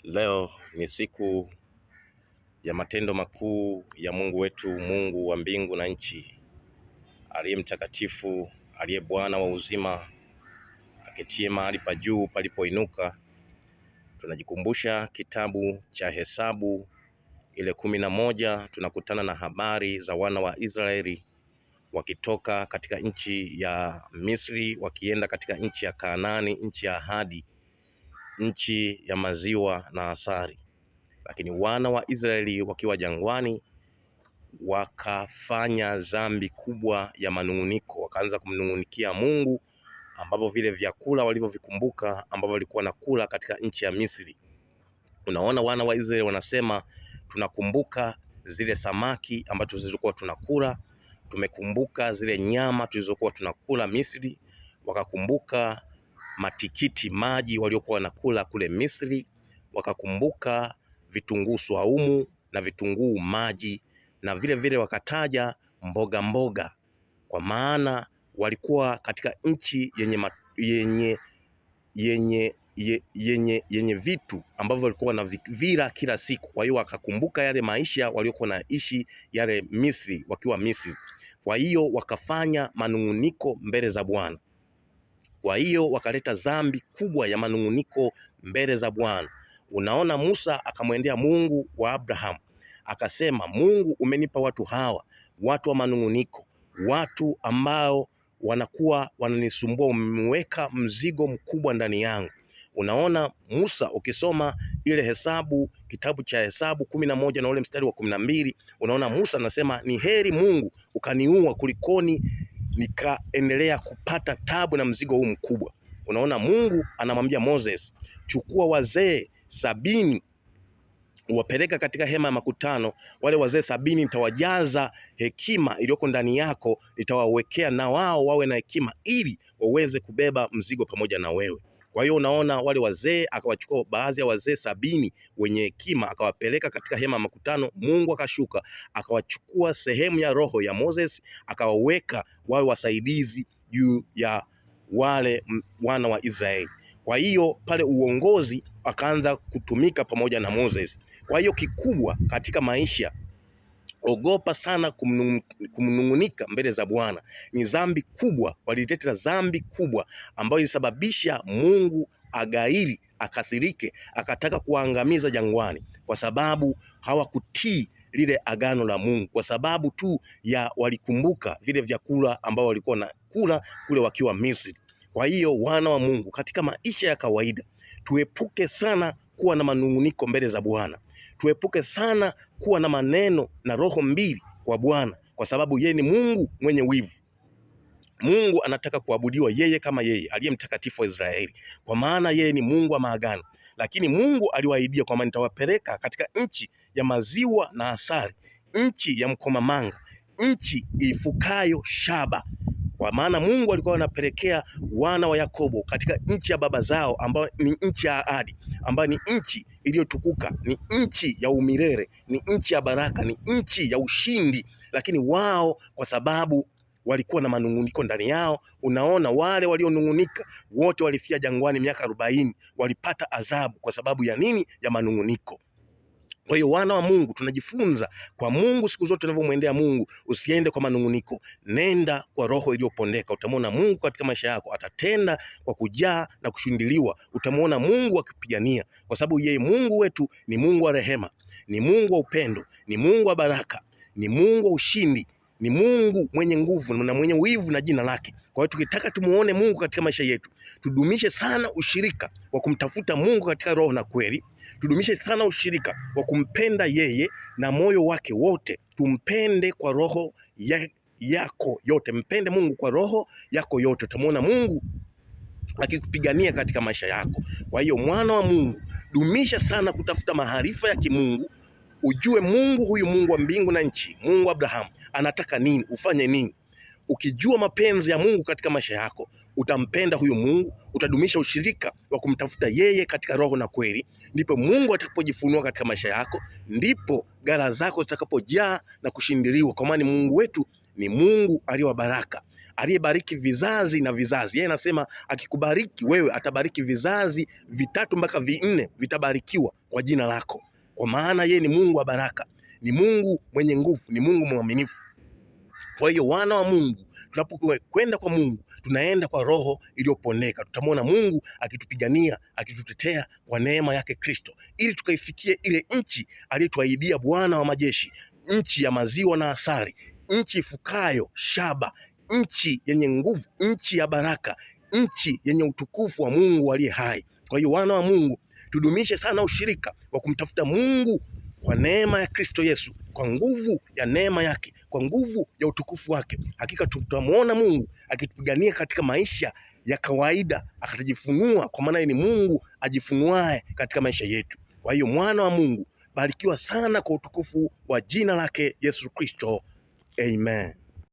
Leo ni siku ya matendo makuu ya Mungu wetu, Mungu wa mbingu na nchi, aliye mtakatifu, aliye Bwana wa uzima, aketie mahali pa juu palipoinuka. Tunajikumbusha kitabu cha Hesabu ile 11, tunakutana na habari za wana wa Israeli wakitoka katika nchi ya Misri wakienda katika nchi ya Kanaani, nchi ya ahadi, nchi ya maziwa na asali. Lakini wana wa Israeli wakiwa jangwani wakafanya dhambi kubwa ya manung'uniko, wakaanza kumnung'unikia Mungu, ambapo vile vyakula walivyovikumbuka ambavyo walikuwa nakula katika nchi ya Misri. Unaona, wana wa Israeli wanasema tunakumbuka zile samaki ambazo zilizokuwa tunakula, tumekumbuka zile nyama tulizokuwa tunakula Misri, wakakumbuka matikiti maji waliokuwa wanakula kule Misri, wakakumbuka vitunguu swaumu na vitunguu maji, na vile vile wakataja mboga mboga, kwa maana walikuwa katika nchi yenye vitu ambavyo walikuwa wanavila kila siku. Kwa hiyo wakakumbuka yale maisha waliokuwa naishi yale Misri, wakiwa Misri. Kwa hiyo wakafanya manung'uniko mbele za Bwana. Kwa hiyo wakaleta dhambi kubwa ya manung'uniko mbele za Bwana. Unaona, Musa akamwendea Mungu wa Abrahamu akasema, Mungu, umenipa watu hawa, watu wa manung'uniko, watu ambao wanakuwa wananisumbua, umeweka mzigo mkubwa ndani yangu. Unaona Musa, ukisoma ile Hesabu, kitabu cha Hesabu 11 na ule mstari wa 12, unaona Musa anasema, ni heri Mungu ukaniua kulikoni nikaendelea kupata tabu na mzigo huu mkubwa. Unaona, Mungu anamwambia Moses, chukua wazee 70 uwapeleka katika hema ya makutano. Wale wazee 70 nitawajaza hekima iliyoko ndani yako, nitawawekea na wao wawe na hekima ili waweze kubeba mzigo pamoja na wewe. Kwa hiyo unaona, wale wazee akawachukua baadhi ya wazee 70 wenye hekima akawapeleka katika hema ya makutano. Mungu akashuka akawachukua sehemu ya roho ya Moses akawaweka wawe wasaidizi juu ya wale wana wa Israeli. Kwa hiyo pale uongozi akaanza kutumika pamoja na Moses. Kwa hiyo kikubwa katika maisha, ogopa sana kumnung'unika mbele za Bwana. Ni dhambi kubwa, walileta dhambi kubwa ambayo ilisababisha Mungu agairi, akasirike, akataka kuangamiza jangwani, kwa sababu hawakutii lile agano la Mungu, kwa sababu tu ya walikumbuka vile vyakula ambao walikuwa nakula kule wakiwa Misri. Kwa hiyo wana wa Mungu, katika maisha ya kawaida tuepuke sana kuwa na manung'uniko mbele za Bwana. Tuepuke sana kuwa na maneno na roho mbili kwa Bwana, kwa sababu yeye ni Mungu mwenye wivu. Mungu anataka kuabudiwa yeye kama yeye aliye mtakatifu wa Israeli, kwa maana yeye ni Mungu wa maagano. Lakini Mungu aliwaahidia kwamba nitawapeleka katika nchi ya maziwa na asali, nchi ya mkomamanga, nchi ifukayo shaba. Kwa maana Mungu alikuwa anapelekea wana wa Yakobo katika nchi ya baba zao, ambayo ni nchi ya ahadi, ambayo ni nchi iliyotukuka, ni nchi ya umilele, ni nchi ya baraka, ni nchi ya ushindi. Lakini wao kwa sababu walikuwa na manung'uniko ndani yao, unaona wale walionung'unika wote walifia jangwani miaka 40, walipata adhabu. Kwa sababu ya nini? Ya manung'uniko. Kwa hiyo wana wa Mungu tunajifunza kwa Mungu siku zote tunavyomwendea Mungu, usiende kwa manung'uniko, nenda kwa roho iliyopondeka. Utamwona Mungu katika maisha yako, atatenda kwa kujaa na kushindiliwa. Utamwona Mungu akipigania, kwa sababu yeye Mungu wetu ni Mungu wa rehema, ni Mungu wa upendo, ni Mungu wa baraka, ni Mungu wa ushindi, ni Mungu mwenye nguvu na mwenye wivu na jina lake. Kwa hiyo tukitaka tumuone Mungu katika maisha yetu, tudumishe sana ushirika wa kumtafuta Mungu katika roho na kweli. Tudumishe sana ushirika wa kumpenda yeye na moyo wake wote. Tumpende kwa roho yako yote. Mpende Mungu kwa roho yako yote, utamwona Mungu akikupigania katika maisha yako. Kwa hiyo mwana wa Mungu, dumisha sana kutafuta maarifa ya kimungu, ujue Mungu huyu, Mungu wa mbingu na nchi, Mungu wa Abrahamu anataka nini, ufanye nini. Ukijua mapenzi ya Mungu katika maisha yako, utampenda huyu Mungu, utadumisha ushirika wa kumtafuta yeye katika roho na kweli. Ndipo Mungu atakapojifunua katika maisha yako, ndipo ghala zako zitakapojaa na kushindiliwa, kwa maana Mungu wetu ni Mungu aliye wa baraka, aliyebariki vizazi na vizazi. Yeye anasema akikubariki wewe atabariki vizazi 3 mpaka 4 vitabarikiwa kwa jina lako, kwa maana yeye ni Mungu wa baraka, ni Mungu mwenye nguvu, ni Mungu mwaminifu. Kwa hiyo wana wa Mungu, tunapokwenda kwa Mungu tunaenda kwa roho iliyopondeka. Tutamwona Mungu akitupigania, akitutetea kwa neema yake Kristo, ili tukaifikie ile nchi aliyotuahidia Bwana wa majeshi, nchi ya maziwa na asali, nchi ifukayo shaba, nchi yenye nguvu, nchi ya baraka, nchi yenye utukufu wa Mungu aliye hai. Kwa hiyo wana wa Mungu, tudumishe sana ushirika wa kumtafuta Mungu kwa neema ya Kristo Yesu, kwa nguvu ya neema yake, kwa nguvu ya utukufu wake. Hakika tutamwona Mungu akitupigania katika maisha ya kawaida, akatajifunua, kwa maana ni Mungu ajifunuae katika maisha yetu. Kwa hiyo mwana wa Mungu, barikiwa sana kwa utukufu wa jina lake Yesu Kristo. Amen.